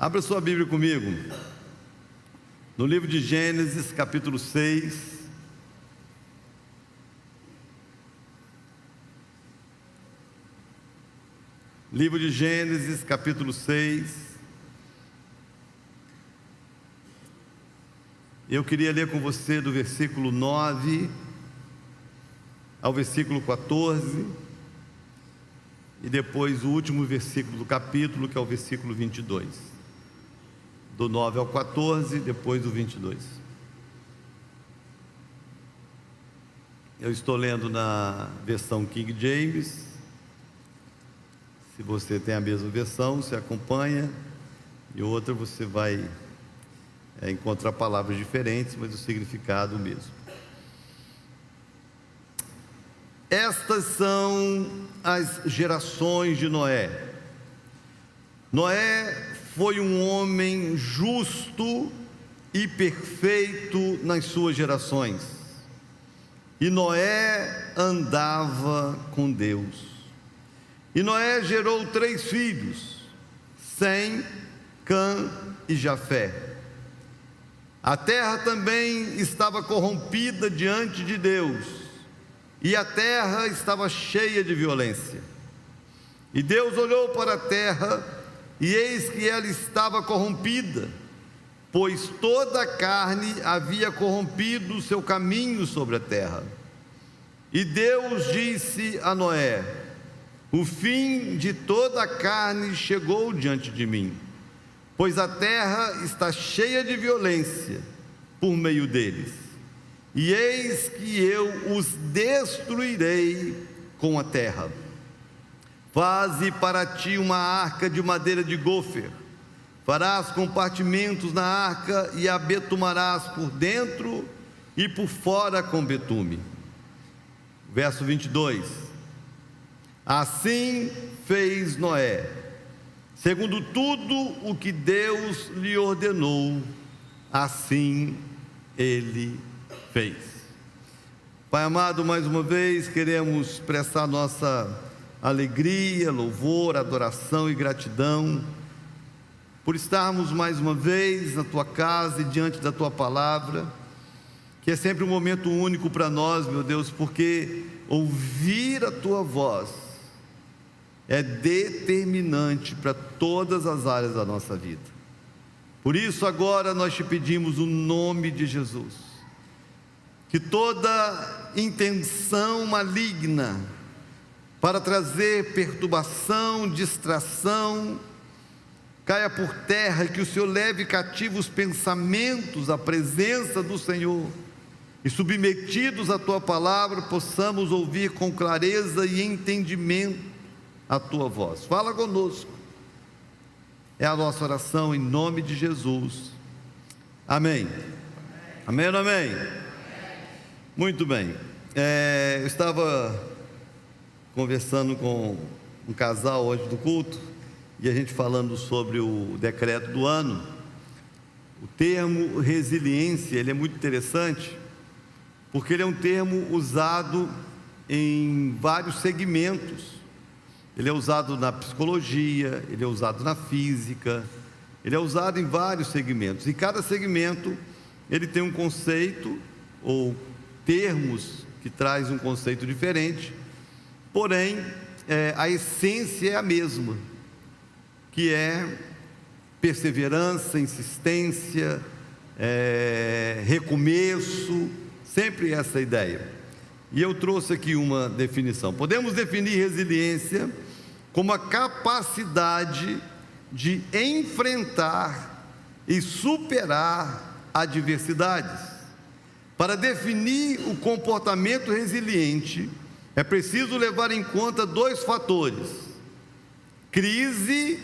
Abra sua Bíblia comigo, no livro de Gênesis, capítulo 6. Livro de Gênesis, capítulo 6. Eu queria ler com você do versículo 9 ao versículo 14, e depois o último versículo do capítulo, que é o versículo 22. Do 9 ao 14, depois do 22. Eu estou lendo na versão King James. Se você tem a mesma versão, você acompanha, e outra você vai encontrar palavras diferentes, mas o significado mesmo. Estas são as gerações de Noé. Noé foi um homem justo e perfeito nas suas gerações, e Noé andava com Deus. E Noé gerou 3 filhos, Sem, Cã e Jafé. A terra também estava corrompida diante de Deus, e a terra estava cheia de violência. E Deus olhou para a terra, e eis que ela estava corrompida, pois toda a carne havia corrompido o seu caminho sobre a terra. E Deus disse a Noé: o fim de toda a carne chegou diante de mim, pois a terra está cheia de violência por meio deles. E eis que eu os destruirei com a terra. Faze para ti uma arca de madeira de gofer. Farás compartimentos na arca e a betumarás por dentro e por fora com betume. Verso 22. Assim fez Noé, segundo tudo o que Deus lhe ordenou, assim ele fez. Pai amado, mais uma vez queremos expressar nossa alegria, louvor, adoração e gratidão por estarmos mais uma vez na tua casa e diante da tua palavra, que é sempre um momento único para nós, meu Deus, porque ouvir a tua voz é determinante para todas as áreas da nossa vida. Por isso agora nós te pedimos o nome de Jesus, que toda intenção maligna para trazer perturbação, distração, caia por terra, e que o Senhor leve cativo os pensamentos à presença do Senhor, e submetidos à tua palavra possamos ouvir com clareza e entendimento a tua voz. Fala conosco, é a nossa oração em nome de Jesus, amém. Amém ou amém? Muito bem. Eu estava conversando com um casal hoje do culto, e a gente falando sobre o decreto do ano. O termo resiliência, ele é muito interessante, porque ele é um termo usado em vários segmentos. Ele é usado na psicologia, ele é usado na física, ele é usado em vários segmentos, e cada segmento ele tem um conceito ou termos que traz um conceito diferente, porém a essência é a mesma, que é perseverança, insistência, recomeço, sempre essa ideia. E eu trouxe aqui uma definição. Podemos definir resiliência como a capacidade de enfrentar e superar adversidades. Para definir o comportamento resiliente, é preciso levar em conta 2 fatores: crise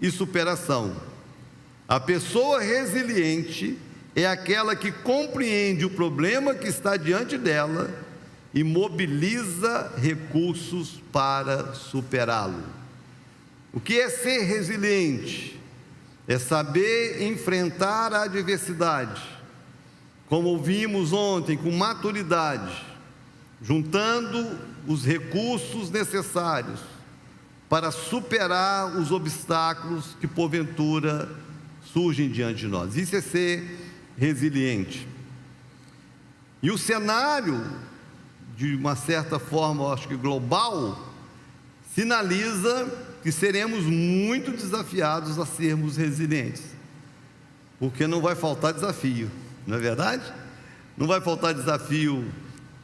e superação. A pessoa resiliente é aquela que compreende o problema que está diante dela e mobiliza recursos para superá-lo. O que é ser resiliente? É saber enfrentar a adversidade, como ouvimos ontem, com maturidade, juntando os recursos necessários para superar os obstáculos que porventura surgem diante de nós. Isso é ser resiliente. E o cenário, de uma certa forma, eu acho que global, sinaliza que seremos muito desafiados a sermos resilientes, porque não vai faltar desafio, não é verdade? Não vai faltar desafio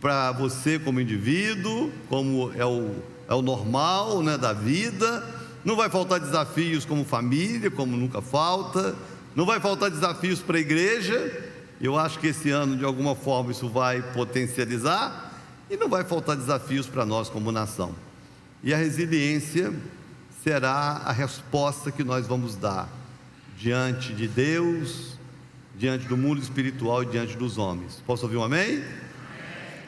para você como indivíduo, como é o normal, né, da vida. Não vai faltar desafios como família, como nunca falta. Não vai faltar desafios para a igreja. Eu acho que esse ano, de alguma forma, isso vai potencializar. E não vai faltar desafios para nós como nação. E a resiliência será a resposta que nós vamos dar diante de Deus, diante do mundo espiritual e diante dos homens. Posso ouvir um amém?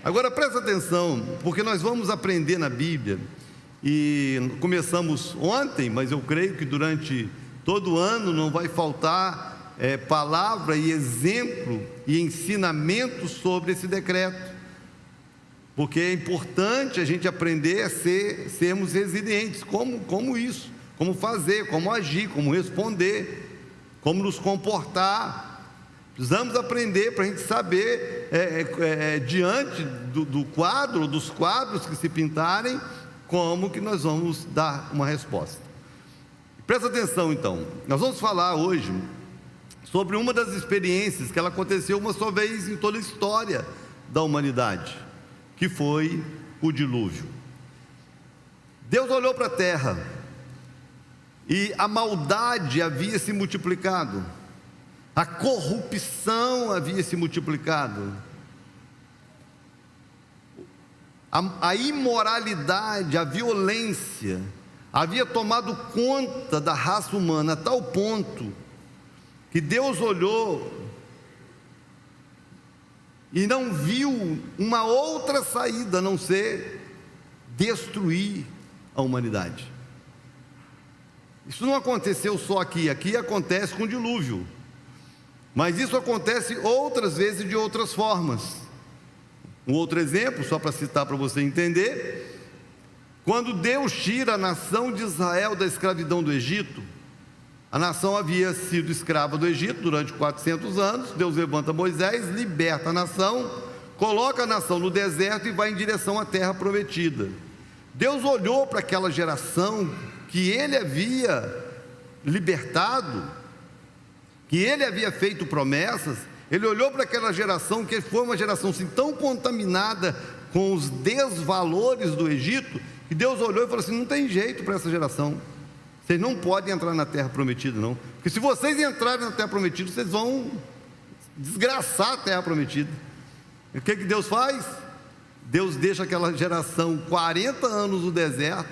Agora presta atenção, porque nós vamos aprender na Bíblia, e começamos ontem, mas eu creio que durante todo o ano não vai faltar palavra e exemplo e ensinamento sobre esse decreto, porque é importante a gente aprender a sermos resilientes. Como isso, como fazer, como agir, como responder, como nos comportar. Precisamos aprender para a gente saber, diante do quadro, dos quadros que se pintarem, como que nós vamos dar uma resposta. Presta atenção então, nós vamos falar hoje sobre uma das experiências que ela aconteceu uma só vez em toda a história da humanidade, que foi o dilúvio. Deus olhou para a terra e a maldade havia se multiplicado, a corrupção havia se multiplicado, a imoralidade, a violência havia tomado conta da raça humana a tal ponto que Deus olhou e não viu uma outra saída a não ser destruir a humanidade. Isso não aconteceu só aqui acontece com o dilúvio, mas isso acontece outras vezes de outras formas. Um outro exemplo, só para citar para você entender: quando Deus tira a nação de Israel da escravidão do Egito, a nação havia sido escrava do Egito durante 400 anos, Deus levanta Moisés, liberta a nação, coloca a nação no deserto e vai em direção à terra prometida. Deus olhou para aquela geração que Ele havia libertado, que Ele havia feito promessas. Ele olhou para aquela geração, que foi uma geração assim, tão contaminada com os desvalores do Egito, que Deus olhou e falou assim: não tem jeito para essa geração, vocês não podem entrar na terra prometida não, porque se vocês entrarem na terra prometida, vocês vão desgraçar a terra prometida. E o que Deus faz? Deus deixa aquela geração 40 anos no deserto,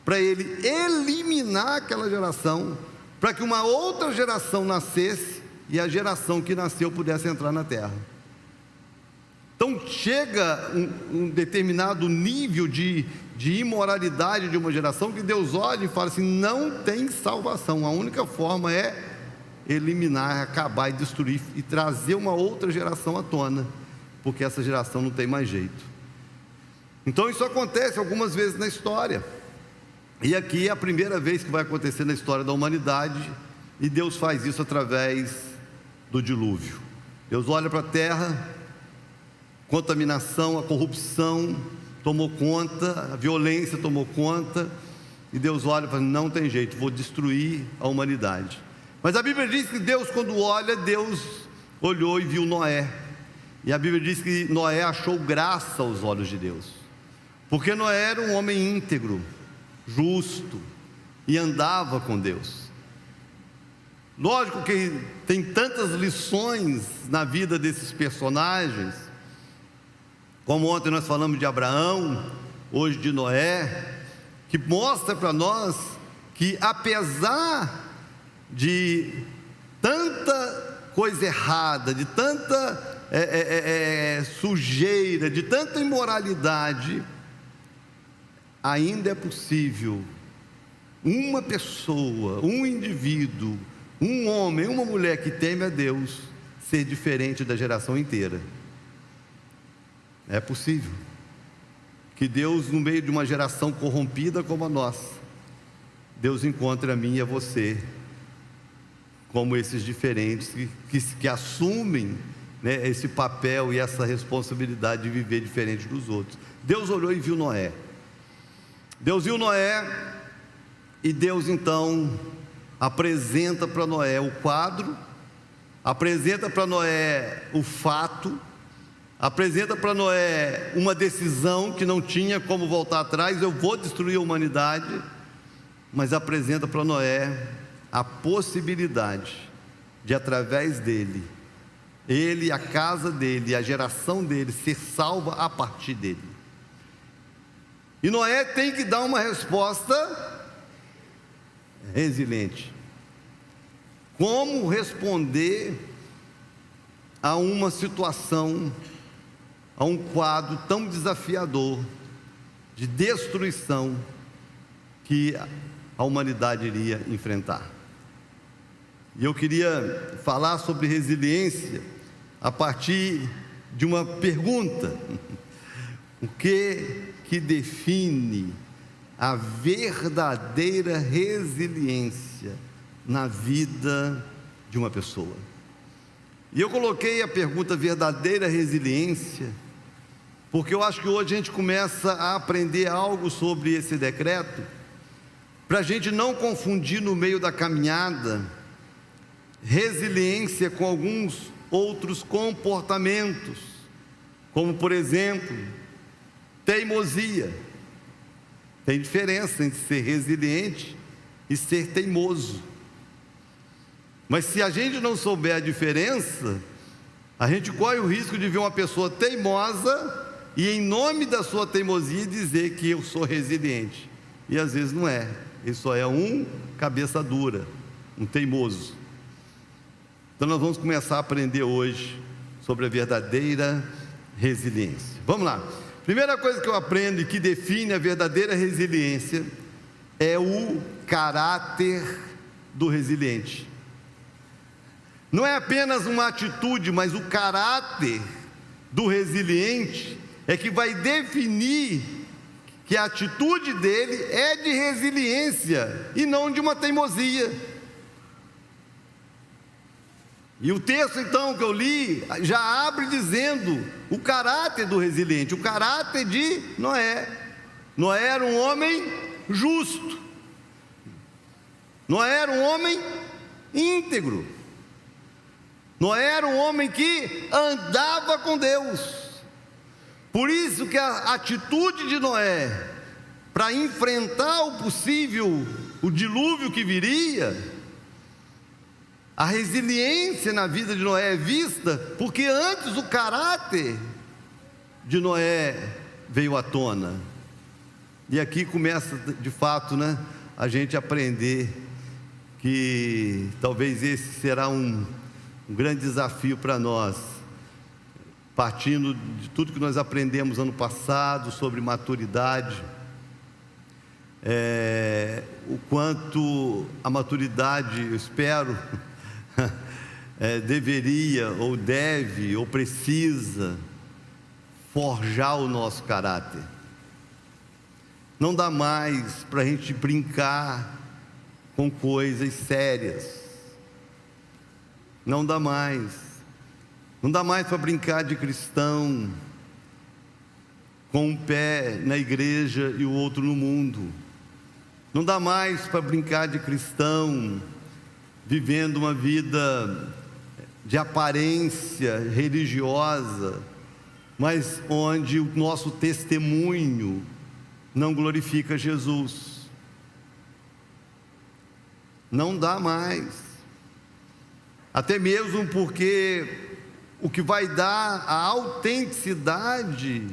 para Ele eliminar aquela geração, para que uma outra geração nascesse, e a geração que nasceu pudesse entrar na terra. Então chega um determinado nível de imoralidade de uma geração, que Deus olha e fala assim: não tem salvação, a única forma é eliminar, acabar e destruir, e trazer uma outra geração à tona, porque essa geração não tem mais jeito. Então isso acontece algumas vezes na história, e aqui é a primeira vez que vai acontecer na história da humanidade, e Deus faz isso através do dilúvio. Deus olha para a terra, contaminação, a corrupção tomou conta, a violência tomou conta, e Deus olha e fala: não tem jeito, vou destruir a humanidade. Mas a Bíblia diz que Deus, quando olha, Deus olhou e viu Noé, e a Bíblia diz que Noé achou graça aos olhos de Deus, porque Noé era um homem íntegro, justo, e andava com Deus. Lógico que tem tantas lições na vida desses personagens, como ontem nós falamos de Abraão, hoje de Noé, que mostra para nós que, apesar de tanta coisa errada, de tanta sujeira, de tanta imoralidade, ainda é possível uma pessoa, um indivíduo, um homem, uma mulher que teme a Deus, ser diferente da geração inteira. É possível que Deus, no meio de uma geração corrompida como a nossa, Deus encontra a mim e a você como esses diferentes que assumem, né, esse papel e essa responsabilidade de viver diferente dos outros. Deus olhou e viu Noé. Deus viu Noé e Deus então apresenta para Noé o quadro, apresenta para Noé o fato, apresenta para Noé uma decisão que não tinha como voltar atrás: eu vou destruir a humanidade. Mas apresenta para Noé a possibilidade de, através dele, ele, a casa dele, a geração dele ser salva a partir dele. E Noé tem que dar uma resposta resiliente. Como responder a uma situação, a um quadro tão desafiador de destruição que a humanidade iria enfrentar? E eu queria falar sobre resiliência a partir de uma pergunta: o que define a verdadeira resiliência na vida de uma pessoa? E eu coloquei a pergunta verdadeira resiliência porque eu acho que hoje a gente começa a aprender algo sobre esse decreto, para a gente não confundir no meio da caminhada resiliência com alguns outros comportamentos, como por exemplo, teimosia. Tem diferença entre ser resiliente e ser teimoso. Mas se a gente não souber a diferença, a gente corre o risco de ver uma pessoa teimosa e, em nome da sua teimosia, dizer que eu sou resiliente. E às vezes não é. Ele só é um cabeça dura, um teimoso. Então nós vamos começar a aprender hoje sobre a verdadeira resiliência. Vamos lá. Primeira coisa que eu aprendo e que define a verdadeira resiliência é o caráter do resiliente. Não é apenas uma atitude, mas o caráter do resiliente é que vai definir que a atitude dele é de resiliência e não de uma teimosia. E o texto então que eu li já abre dizendo o caráter do resiliente, o caráter de Noé. Noé era um homem justo, Noé era um homem íntegro, Noé era um homem que andava com Deus. Por isso que a atitude de Noé para enfrentar o possível, o dilúvio que viria, a resiliência na vida de Noé é vista porque antes o caráter de Noé veio à tona. E aqui começa de fato, né, a gente aprender que talvez esse será um grande desafio para nós, partindo de tudo que nós aprendemos ano passado sobre maturidade, o quanto a maturidade, eu espero, deveria, ou deve, ou precisa forjar o nosso caráter. Não dá mais para a gente brincar com coisas sérias. Não dá mais. Não dá mais para brincar de cristão com um pé na igreja e o outro no mundo. Não dá mais para brincar de cristão vivendo uma vida de aparência religiosa, mas onde o nosso testemunho não glorifica Jesus. Não dá mais. Até mesmo porque o que vai dar a autenticidade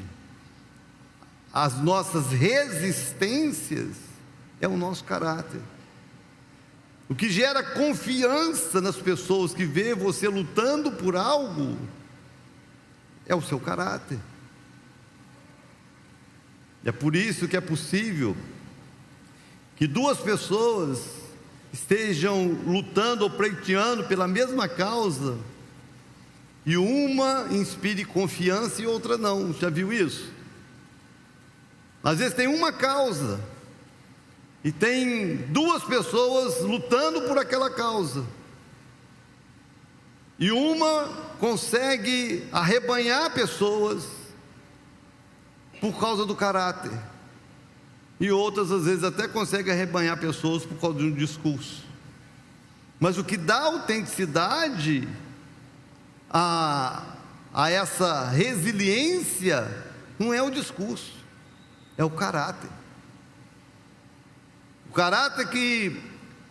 às nossas resistências é o nosso caráter. O que gera confiança nas pessoas que vê você lutando por algo é o seu caráter. É por isso que é possível que duas pessoas estejam lutando ou pleiteando pela mesma causa e uma inspire confiança e outra não. Já viu isso? Às vezes tem uma causa, e tem duas pessoas lutando por aquela causa, e uma consegue arrebanhar pessoas por causa do caráter, e outras às vezes até consegue arrebanhar pessoas por causa de um discurso. Mas o que dá autenticidade a essa resiliência não é o discurso, é o caráter. O caráter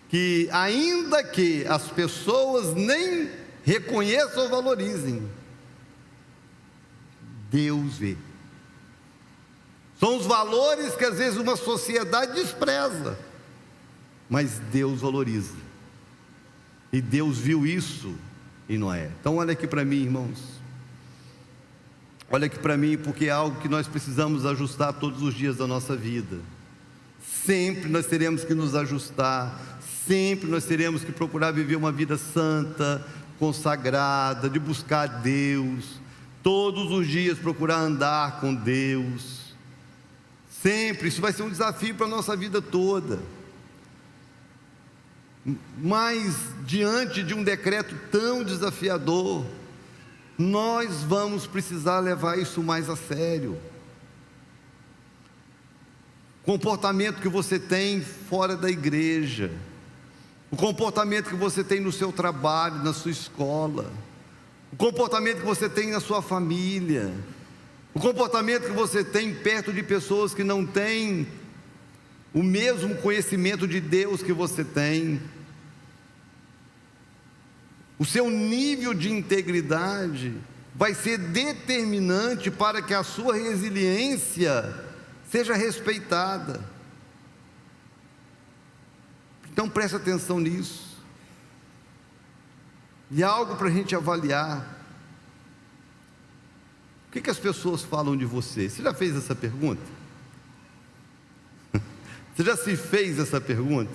que ainda que as pessoas nem reconheçam ou valorizem, Deus vê. São os valores que às vezes uma sociedade despreza, mas Deus valoriza. E Deus viu isso em Noé. Então olha aqui para mim, irmãos. Olha aqui para mim, porque é algo que nós precisamos ajustar todos os dias da nossa vida. Sempre nós teremos que nos ajustar, sempre nós teremos que procurar viver uma vida santa, consagrada, de buscar Deus, todos os dias procurar andar com Deus. Sempre, isso vai ser um desafio para a nossa vida toda. Mas diante de um decreto tão desafiador, nós vamos precisar levar isso mais a sério. O comportamento que você tem fora da igreja, o comportamento que você tem no seu trabalho, na sua escola, o comportamento que você tem na sua família, o comportamento que você tem perto de pessoas que não têm o mesmo conhecimento de Deus que você tem, o seu nível de integridade vai ser determinante para que a sua resiliência seja respeitada. Então preste atenção nisso. E algo para a gente avaliar. O que as pessoas falam de você? Você já fez essa pergunta? Você já se fez essa pergunta?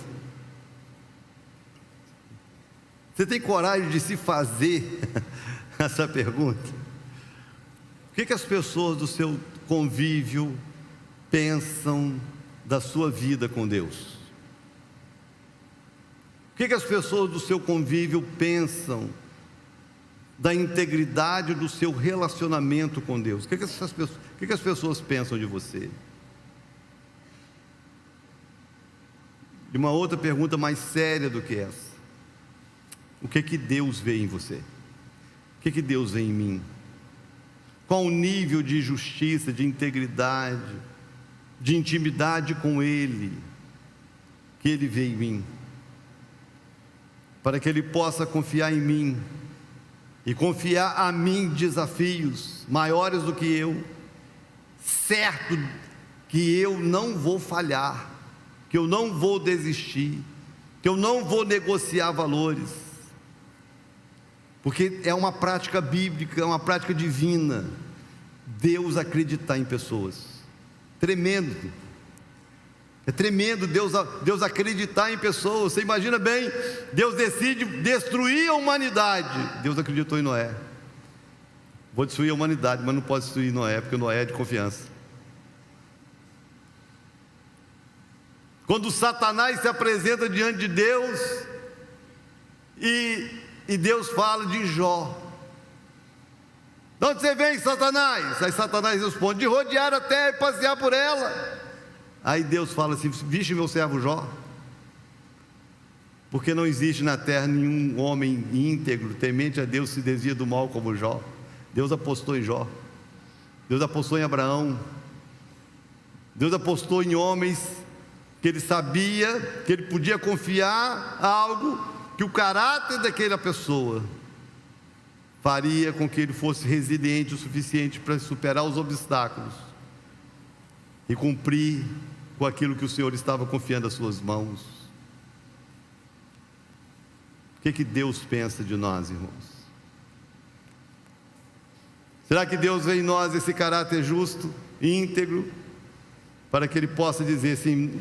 Você tem coragem de se fazer essa pergunta? O que as pessoas do seu convívio pensam da sua vida com Deus? O que as pessoas do seu convívio pensam da integridade do seu relacionamento com Deus? O que as pessoas pensam de você? E uma outra pergunta mais séria do que essa: o que Deus vê em você? O que Deus vê em mim? Qual o nível de justiça, de integridade, de intimidade com Ele que Ele vê em mim? Para que Ele possa confiar em mim e confiar a mim desafios maiores do que eu, certo que eu não vou falhar, que eu não vou desistir, que eu não vou negociar valores, porque é uma prática bíblica, é uma prática divina, Deus acreditar em pessoas. Tremendo, é tremendo Deus acreditar em pessoas. Você imagina bem, Deus decide destruir a humanidade. Deus acreditou em Noé. Vou destruir a humanidade, mas não pode destruir Noé, porque Noé é de confiança. Quando Satanás se apresenta diante de Deus, e Deus fala de Jó: de onde você vem, Satanás? Aí Satanás responde: de rodear a terra e passear por ela. Aí Deus fala assim: viste meu servo Jó? Porque não existe na terra nenhum homem íntegro, temente a Deus, se desvia do mal como Jó. Deus apostou em Jó, Deus apostou em Abraão, Deus apostou em homens que Ele sabia que Ele podia confiar algo, que o caráter daquela pessoa faria com que ele fosse resiliente o suficiente para superar os obstáculos e cumprir com aquilo que o Senhor estava confiando às suas mãos. O que Deus pensa de nós, irmãos? Será que Deus vê em nós esse caráter justo, íntegro, para que Ele possa dizer assim: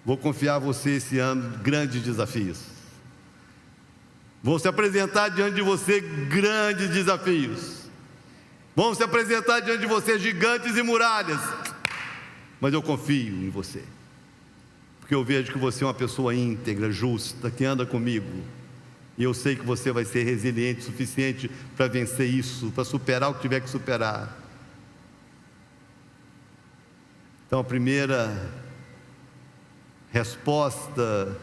vou confiar a você esse ano grandes desafios, vou se apresentar diante de você grandes desafios, vão se apresentar diante de você gigantes e muralhas, mas eu confio em você, porque eu vejo que você é uma pessoa íntegra, justa, que anda comigo. E eu sei que você vai ser resiliente o suficiente para vencer isso, para superar o que tiver que superar. Então, a primeira resposta,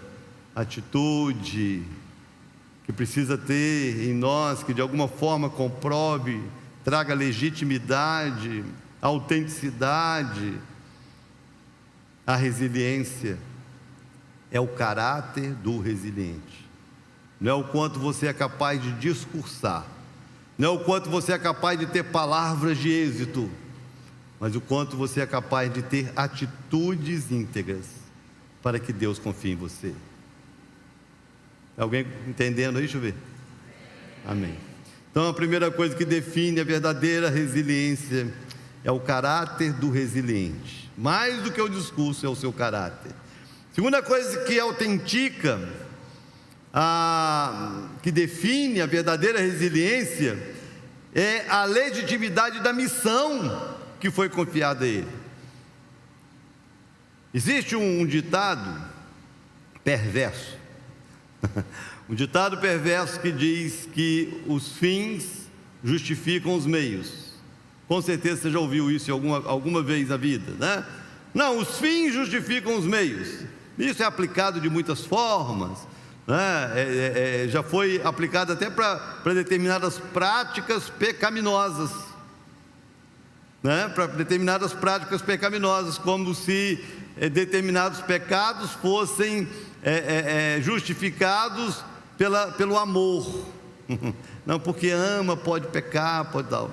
atitude que precisa ter em nós, que de alguma forma comprove, traga legitimidade, autenticidade, a resiliência, é o caráter do resiliente. Não é o quanto você é capaz de discursar, não é o quanto você é capaz de ter palavras de êxito, mas o quanto você é capaz de ter atitudes íntegras para que Deus confie em você. Alguém entendendo aí? Deixa eu ver. Amém. Então, a primeira coisa que define a verdadeira resiliência é o caráter do resiliente. Mais do que o discurso, é o seu caráter. Segunda coisa que autentica, que define a verdadeira resiliência, é a legitimidade da missão que foi confiada a ele. Existe um ditado perverso, um ditado perverso que diz que os fins justificam os meios. Com certeza você já ouviu isso alguma vez na vida, né? Não, os fins justificam os meios. Isso é aplicado de muitas formas, né? Já foi aplicado até para determinadas práticas pecaminosas, né? Para determinadas práticas pecaminosas, como se determinados pecados fossem justificados pelo amor. Não, porque ama, pode pecar, pode tal.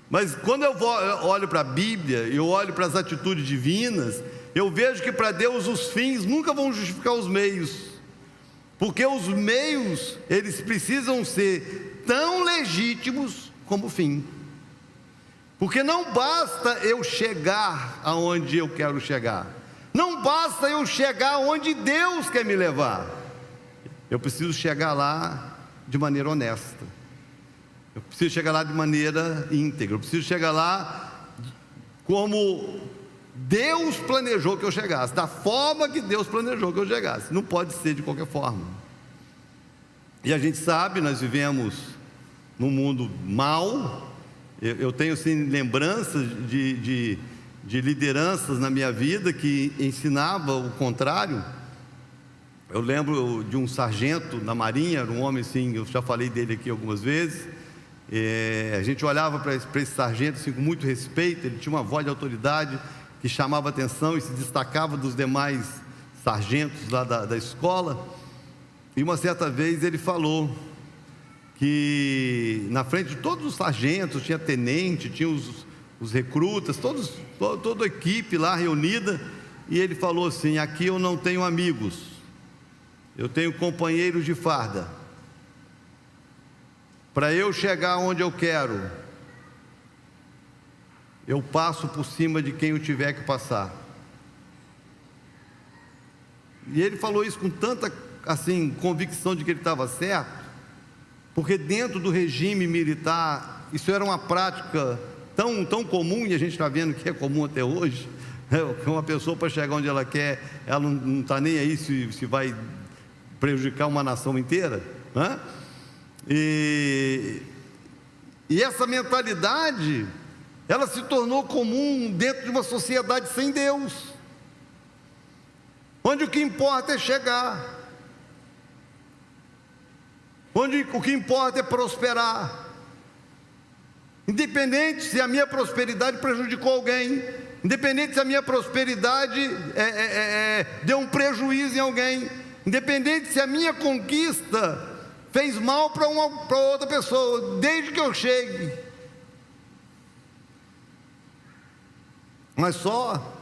Mas quando eu olho para a Bíblia, eu olho para as atitudes divinas, eu vejo que para Deus os fins nunca vão justificar os meios, porque os meios, eles precisam ser tão legítimos como o fim. Porque não basta eu chegar aonde eu quero chegar, não basta eu chegar onde Deus quer me levar, eu preciso chegar lá de maneira honesta, eu preciso chegar lá de maneira íntegra, eu preciso chegar lá como Deus planejou que eu chegasse, da forma que Deus planejou que eu chegasse, não pode ser de qualquer forma. E a gente sabe, nós vivemos num mundo mau. Eu tenho assim lembranças de lideranças na minha vida que ensinava o contrário. Eu lembro de um sargento na Marinha, era um homem assim, eu já falei dele aqui algumas vezes. A gente olhava para esse sargento assim, com muito respeito. Ele tinha uma voz de autoridade que chamava atenção e se destacava dos demais sargentos lá da escola. E uma certa vez ele falou que na frente de todos os sargentos, tinha tenente, tinha os recrutas, toda a equipe lá reunida, e ele falou assim: aqui eu não tenho amigos, eu tenho companheiros de farda. Para eu chegar onde eu quero, eu passo por cima de quem eu tiver que passar. E ele falou isso com tanta assim convicção de que ele estava certo, porque dentro do regime militar, isso era uma prática tão comum, e a gente está vendo que é comum até hoje, uma pessoa para chegar onde ela quer, ela não está nem aí se vai prejudicar uma nação inteira, né? E essa mentalidade, ela se tornou comum dentro de uma sociedade sem Deus, onde o que importa é chegar, onde o que importa é prosperar, independente se a minha prosperidade prejudicou alguém, independente se a minha prosperidade deu um prejuízo em alguém, independente se a minha conquista fez mal para outra pessoa, desde que eu chegue. Mas só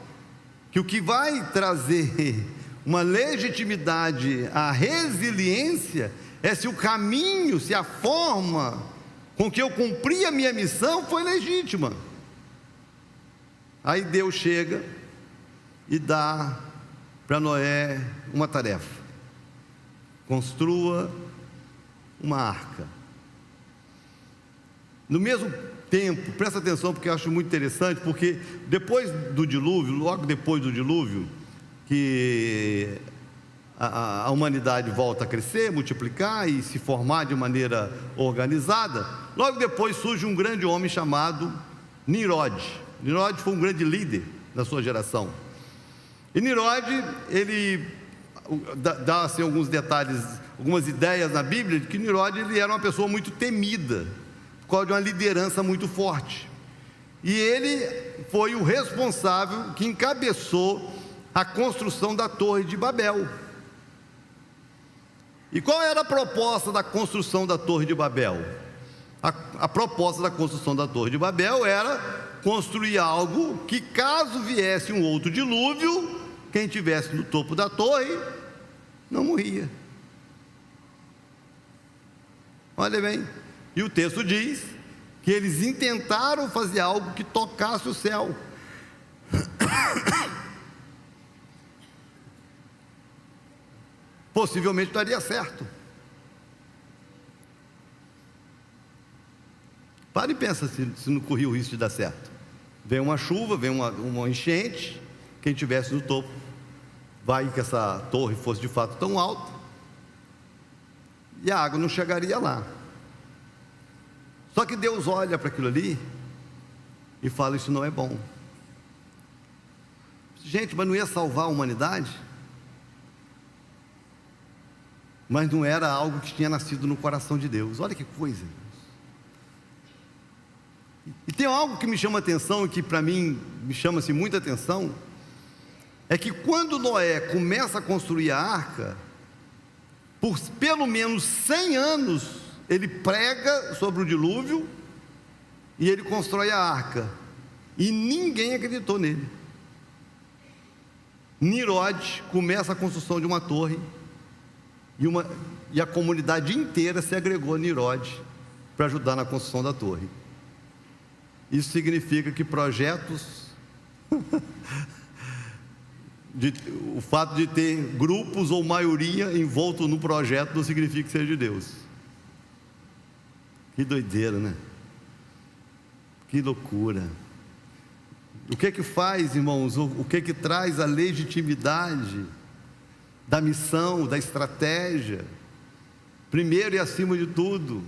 que o que vai trazer uma legitimidade à resiliência é se o caminho, se a forma com que eu cumpri a minha missão foi legítima. Aí Deus chega e dá para Noé uma tarefa: construa uma arca. No mesmo tempo, presta atenção porque eu acho muito interessante, porque depois do dilúvio, logo depois do dilúvio, que a humanidade volta a crescer, multiplicar e se formar de maneira organizada, logo depois surge um grande homem chamado Nimrod. Nimrod foi um grande líder na sua geração. E Nimrod, ele dá assim, alguns detalhes, algumas ideias na Bíblia, de que Nimrod ele era uma pessoa muito temida, por causa de uma liderança muito forte. E ele foi o responsável que encabeçou a construção da Torre de Babel. E qual era a proposta da construção da Torre de Babel? A proposta da construção da Torre de Babel era construir algo que, caso viesse um outro dilúvio, quem estivesse no topo da torre não morria. Olha bem, e o texto diz que eles intentaram fazer algo que tocasse o céu. Possivelmente daria certo. Para e pensa se não corria o risco de dar certo. Vem uma chuva, vem uma enchente, quem estivesse no topo, vai que essa torre fosse de fato tão alta, e a água não chegaria lá. Só que Deus olha para aquilo ali e fala: isso não é bom. Gente, mas não ia salvar a humanidade? Mas não era algo que tinha nascido no coração de Deus. Olha que coisa. E tem algo que me chama atenção, e que para mim me chama-se muita atenção, é que quando Noé começa a construir a arca, por pelo menos 100 anos, ele prega sobre o dilúvio, e ele constrói a arca, e ninguém acreditou nele. Nimrod começa a construção de uma torre, e a comunidade inteira se agregou a Nimrod para ajudar na construção da torre. Isso significa que projetos o fato de ter grupos ou maioria envolto no projeto não significa que seja de Deus. Que doideira, né? Que loucura. O que é que faz, irmãos? O que é que traz a legitimidade da missão, da estratégia? Primeiro e acima de tudo,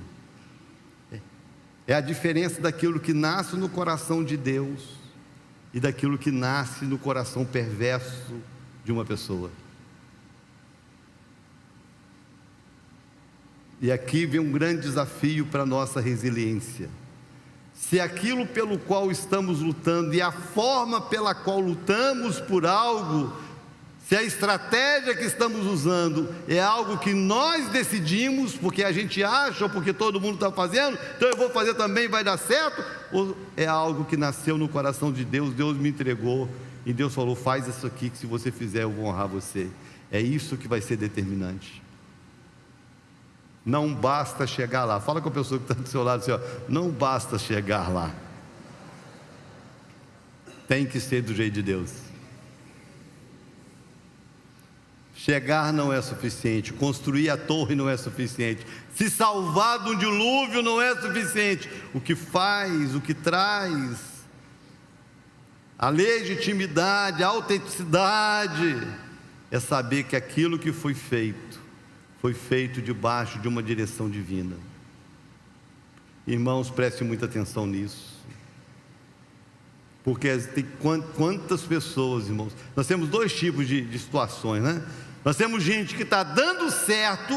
é a diferença daquilo que nasce no coração de Deus e daquilo que nasce no coração perverso de uma pessoa. E aqui vem um grande desafio para a nossa resiliência. Se aquilo pelo qual estamos lutando e a forma pela qual lutamos por algo, se a estratégia que estamos usando é algo que nós decidimos, porque a gente acha, ou porque todo mundo está fazendo, então eu vou fazer também, vai dar certo, ou é algo que nasceu no coração de Deus, Deus me entregou, e Deus falou: faz isso aqui, que se você fizer eu vou honrar você. É isso que vai ser determinante. Não basta chegar lá. Fala com a pessoa que está do seu lado assim, ó, não basta chegar lá, tem que ser do jeito de Deus. Chegar não é suficiente, construir a torre não é suficiente, se salvar de um dilúvio não é suficiente. O que faz, o que traz a legitimidade, a autenticidade, é saber que aquilo que foi feito debaixo de uma direção divina. Irmãos, prestem muita atenção nisso, porque tem quantas pessoas, irmãos, nós temos dois tipos de situações, né? Nós temos gente que está dando certo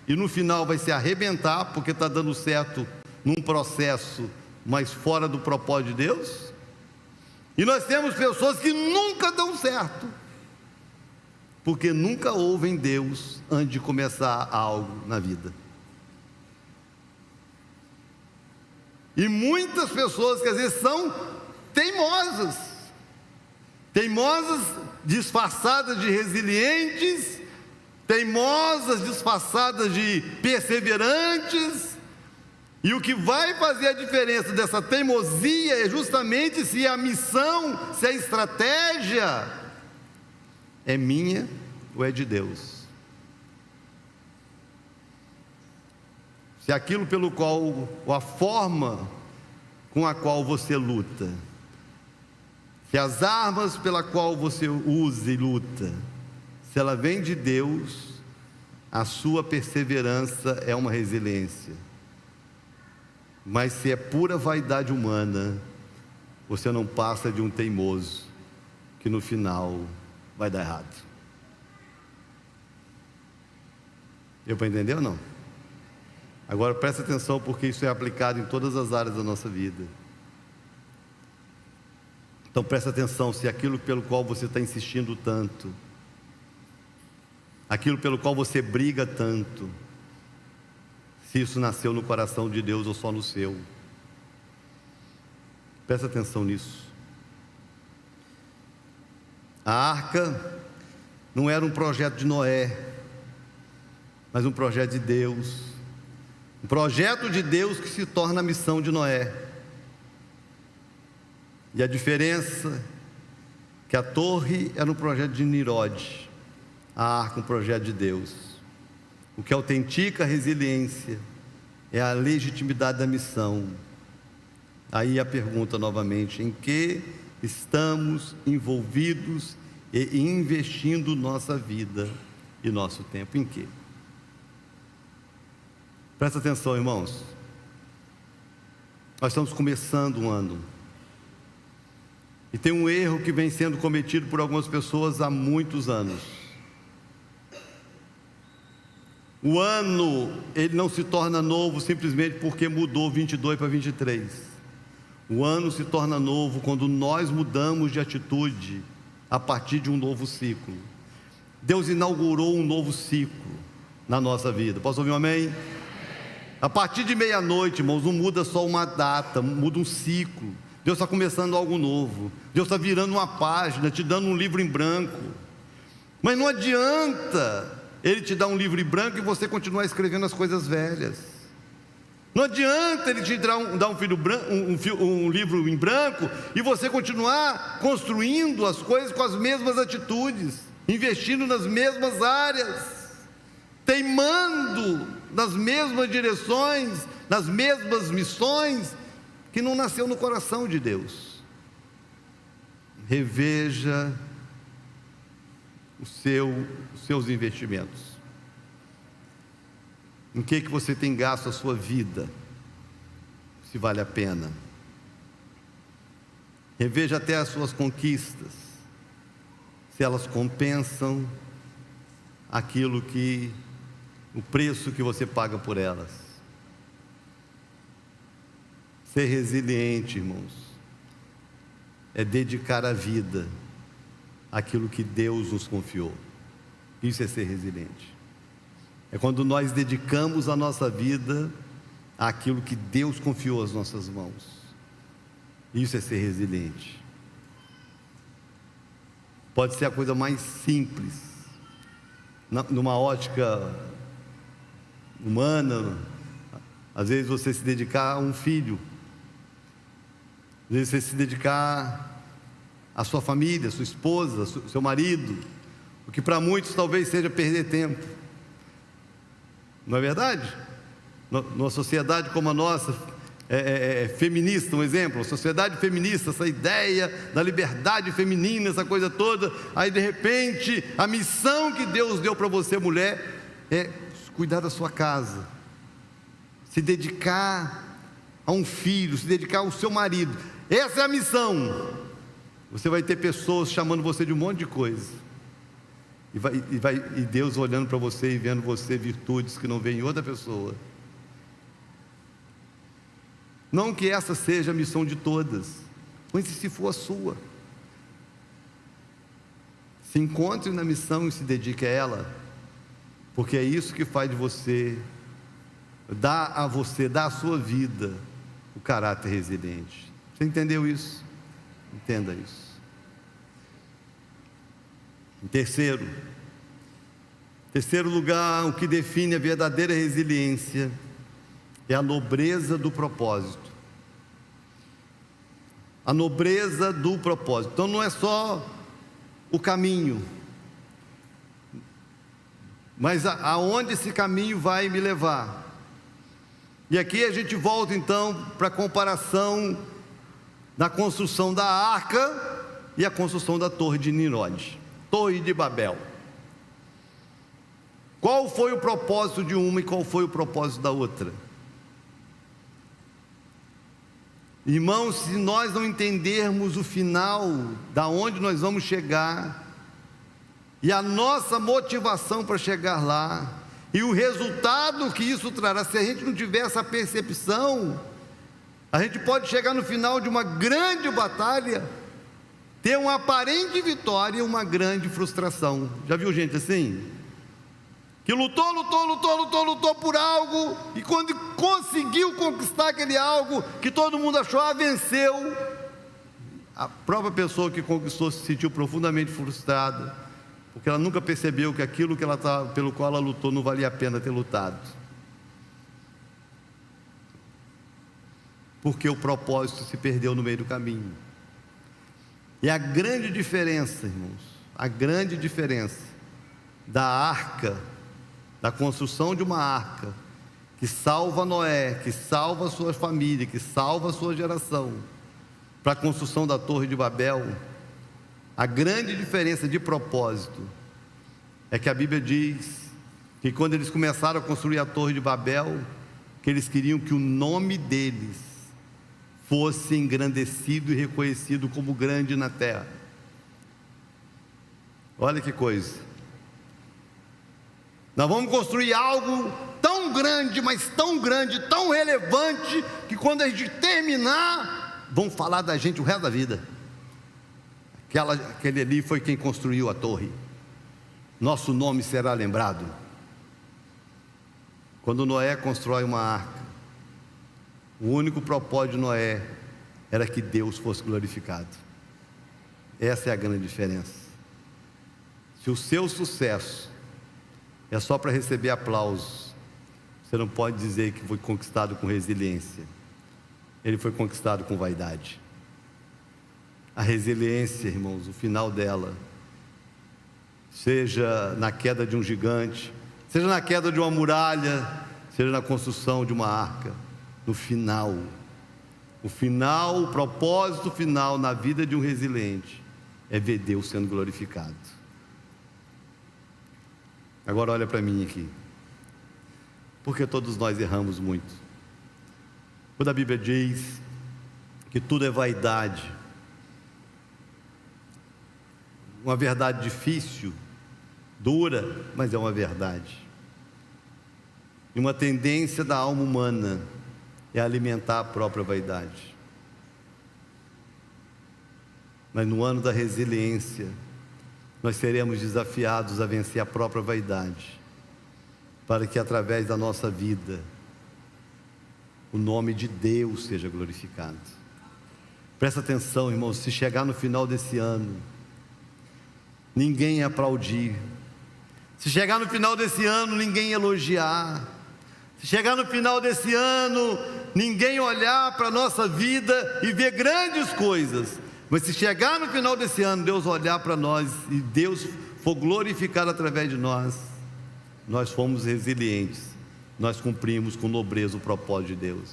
e no final vai se arrebentar, porque está dando certo num processo, mas fora do propósito de Deus. E nós temos pessoas que nunca dão certo, porque nunca ouvem Deus antes de começar algo na vida. E muitas pessoas que às vezes são teimosas disfarçadas de resilientes, teimosas disfarçadas de perseverantes. E o que vai fazer a diferença dessa teimosia é justamente se a missão, se a estratégia é minha ou é de Deus. Se aquilo pelo qual, ou a forma com a qual você luta, que as armas pela qual você usa e luta, se ela vem de Deus, a sua perseverança é uma resiliência. Mas se é pura vaidade humana, você não passa de um teimoso, que no final vai dar errado. Deu para entender ou não? Agora presta atenção, porque isso é aplicado em todas as áreas da nossa vida. Então presta atenção, se aquilo pelo qual você está insistindo tanto, aquilo pelo qual você briga tanto, se isso nasceu no coração de Deus ou só no seu. Presta atenção nisso. A arca não era um projeto de Noé, mas um projeto de Deus. Um projeto de Deus que se torna a missão de Noé. E a diferença é que a torre era um projeto de Nimrod, a arca um projeto de Deus. O que autentica a resiliência é a legitimidade da missão. Aí a pergunta novamente: em que estamos envolvidos e investindo nossa vida e nosso tempo? Em quê? Presta atenção, irmãos. Nós estamos começando um ano. E tem um erro que vem sendo cometido por algumas pessoas há muitos anos. O ano, ele não se torna novo simplesmente porque mudou 22 para 23. O ano se torna novo quando nós mudamos de atitude a partir de um novo ciclo. Deus inaugurou um novo ciclo na nossa vida. Posso ouvir um amém? A partir de meia-noite, irmãos, não muda só uma data, muda um ciclo. Deus está começando algo novo. Deus está virando uma página, te dando um livro em branco. Mas não adianta Ele te dar um livro em branco e você continuar escrevendo as coisas velhas. Não adianta Ele te dar um livro em branco e você continuar construindo as coisas com as mesmas atitudes, investindo nas mesmas áreas, teimando nas mesmas direções, nas mesmas missões, que não nasceu no coração de Deus. Reveja os seus investimentos. Em que você tem gasto a sua vida? Se vale a pena. Reveja até as suas conquistas, se elas compensam o preço que você paga por elas. Ser resiliente, irmãos, é dedicar a vida àquilo que Deus nos confiou. Isso é ser resiliente. É quando nós dedicamos a nossa vida àquilo que Deus confiou às nossas mãos. Isso é ser resiliente. Pode ser a coisa mais simples, numa ótica humana. Às vezes você se dedicar a um filho, às vezes você se dedicar à sua família, à sua esposa, ao seu marido, o que para muitos talvez seja perder tempo. Não é verdade? Numa sociedade como a nossa, feminista, um exemplo, a sociedade feminista, essa ideia da liberdade feminina, essa coisa toda, aí de repente a missão que Deus deu para você, mulher, é cuidar da sua casa, se dedicar a um filho, se dedicar ao seu marido. Essa é a missão. Você vai ter pessoas chamando você de um monte de coisa, e Deus olhando para você e vendo você virtudes que não vê em outra pessoa. Não que essa seja a missão de todas, mas se for a sua, se encontre na missão e se dedique a ela, porque é isso que faz de você, dá à sua vida o caráter resiliente. Você entendeu isso? Entenda isso. Em terceiro lugar, o que define a verdadeira resiliência é a nobreza do propósito. A nobreza do propósito. Então não é só o caminho, mas aonde esse caminho vai me levar. E aqui a gente volta então para a comparação da construção da arca e a construção da Torre de Nimrod, Torre de Babel. Qual foi o propósito de uma e qual foi o propósito da outra? Irmãos, se nós não entendermos o final, da onde nós vamos chegar, e a nossa motivação para chegar lá, e o resultado que isso trará, se a gente não tiver essa percepção, a gente pode chegar no final de uma grande batalha, ter uma aparente vitória e uma grande frustração. Já viu gente assim? Que lutou por algo, e quando conseguiu conquistar aquele algo, que todo mundo achou, venceu, a própria pessoa que conquistou se sentiu profundamente frustrada, porque ela nunca percebeu que aquilo que pelo qual ela lutou não valia a pena ter lutado, porque o propósito se perdeu no meio do caminho. E a grande diferença, irmãos, a grande diferença da arca, da construção de uma arca, que salva Noé, que salva a sua família, que salva a sua geração, para a construção da Torre de Babel, a grande diferença de propósito, é que a Bíblia diz, que quando eles começaram a construir a Torre de Babel, que eles queriam que o nome deles fosse engrandecido e reconhecido como grande na terra. Olha que coisa, nós vamos construir algo tão grande, mas tão grande, tão relevante, que quando a gente terminar, vão falar da gente o resto da vida. Aquele ali foi quem construiu a torre, nosso nome será lembrado. Quando Noé constrói uma arca, o único propósito de Noé era que Deus fosse glorificado. Essa é a grande diferença. Se o seu sucesso é só para receber aplausos, você não pode dizer que foi conquistado com resiliência. Ele foi conquistado com vaidade. A resiliência, irmãos, o final dela, seja na queda de um gigante, seja na queda de uma muralha, seja na construção de uma arca, no final, o propósito final na vida de um resiliente é ver Deus sendo glorificado. Agora olha para mim aqui, porque todos nós erramos muito. Quando a Bíblia diz que tudo é vaidade, uma verdade difícil, dura, mas é uma verdade. E uma tendência da alma humana é alimentar a própria vaidade. Mas no ano da resiliência, nós seremos desafiados a vencer a própria vaidade, para que através da nossa vida, o nome de Deus seja glorificado. Presta atenção, irmãos, se chegar no final desse ano, ninguém aplaudir, se chegar no final desse ano, ninguém elogiar, se chegar no final desse ano, ninguém olhar para a nossa vida e ver grandes coisas, mas se chegar no final desse ano, Deus olhar para nós e Deus for glorificado através de nós, nós fomos resilientes, nós cumprimos com nobreza o propósito de Deus.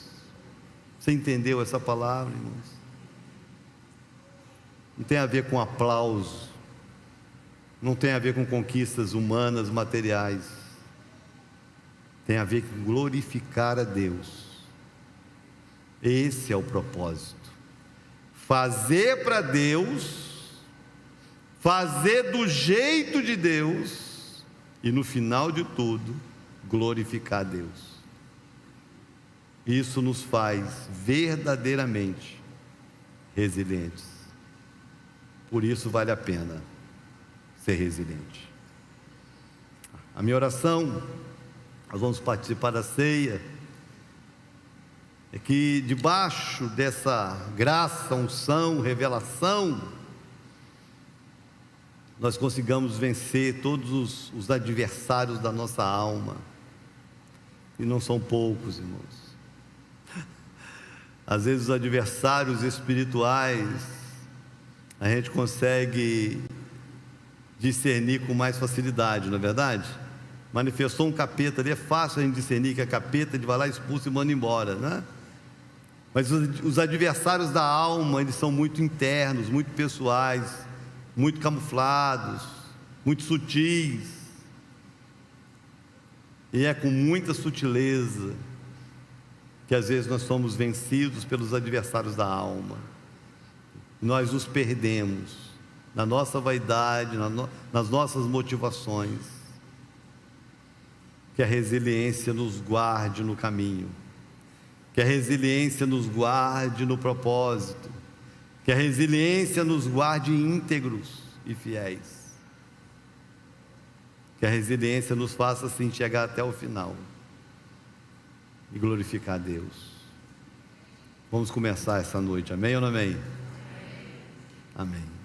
Você entendeu essa palavra, irmãos? Não tem a ver com aplauso, não tem a ver com conquistas humanas, materiais, tem a ver com glorificar a Deus. Esse é o propósito. Fazer para Deus, fazer do jeito de Deus, e no final de tudo, glorificar a Deus. Isso nos faz verdadeiramente resilientes. Por isso vale a pena ser resiliente. A minha oração, nós vamos participar da ceia, é que debaixo dessa graça, unção, revelação, nós consigamos vencer todos os adversários da nossa alma, e não são poucos, irmãos. Às vezes os adversários espirituais, a gente consegue discernir com mais facilidade, não é verdade? Manifestou um capeta ali, é fácil a gente discernir que é capeta, de vai lá, expulsa e manda embora, né? Mas os adversários da alma, eles são muito internos, muito pessoais, muito camuflados, muito sutis. E é com muita sutileza que às vezes nós somos vencidos pelos adversários da alma. Nós nos perdemos na nossa vaidade, nas nossas motivações. Que a resiliência nos guarde no caminho. Que a resiliência nos guarde no propósito. Que a resiliência nos guarde íntegros e fiéis. Que a resiliência nos faça assim chegar até o final e glorificar a Deus. Vamos começar essa noite, amém ou não amém? Amém.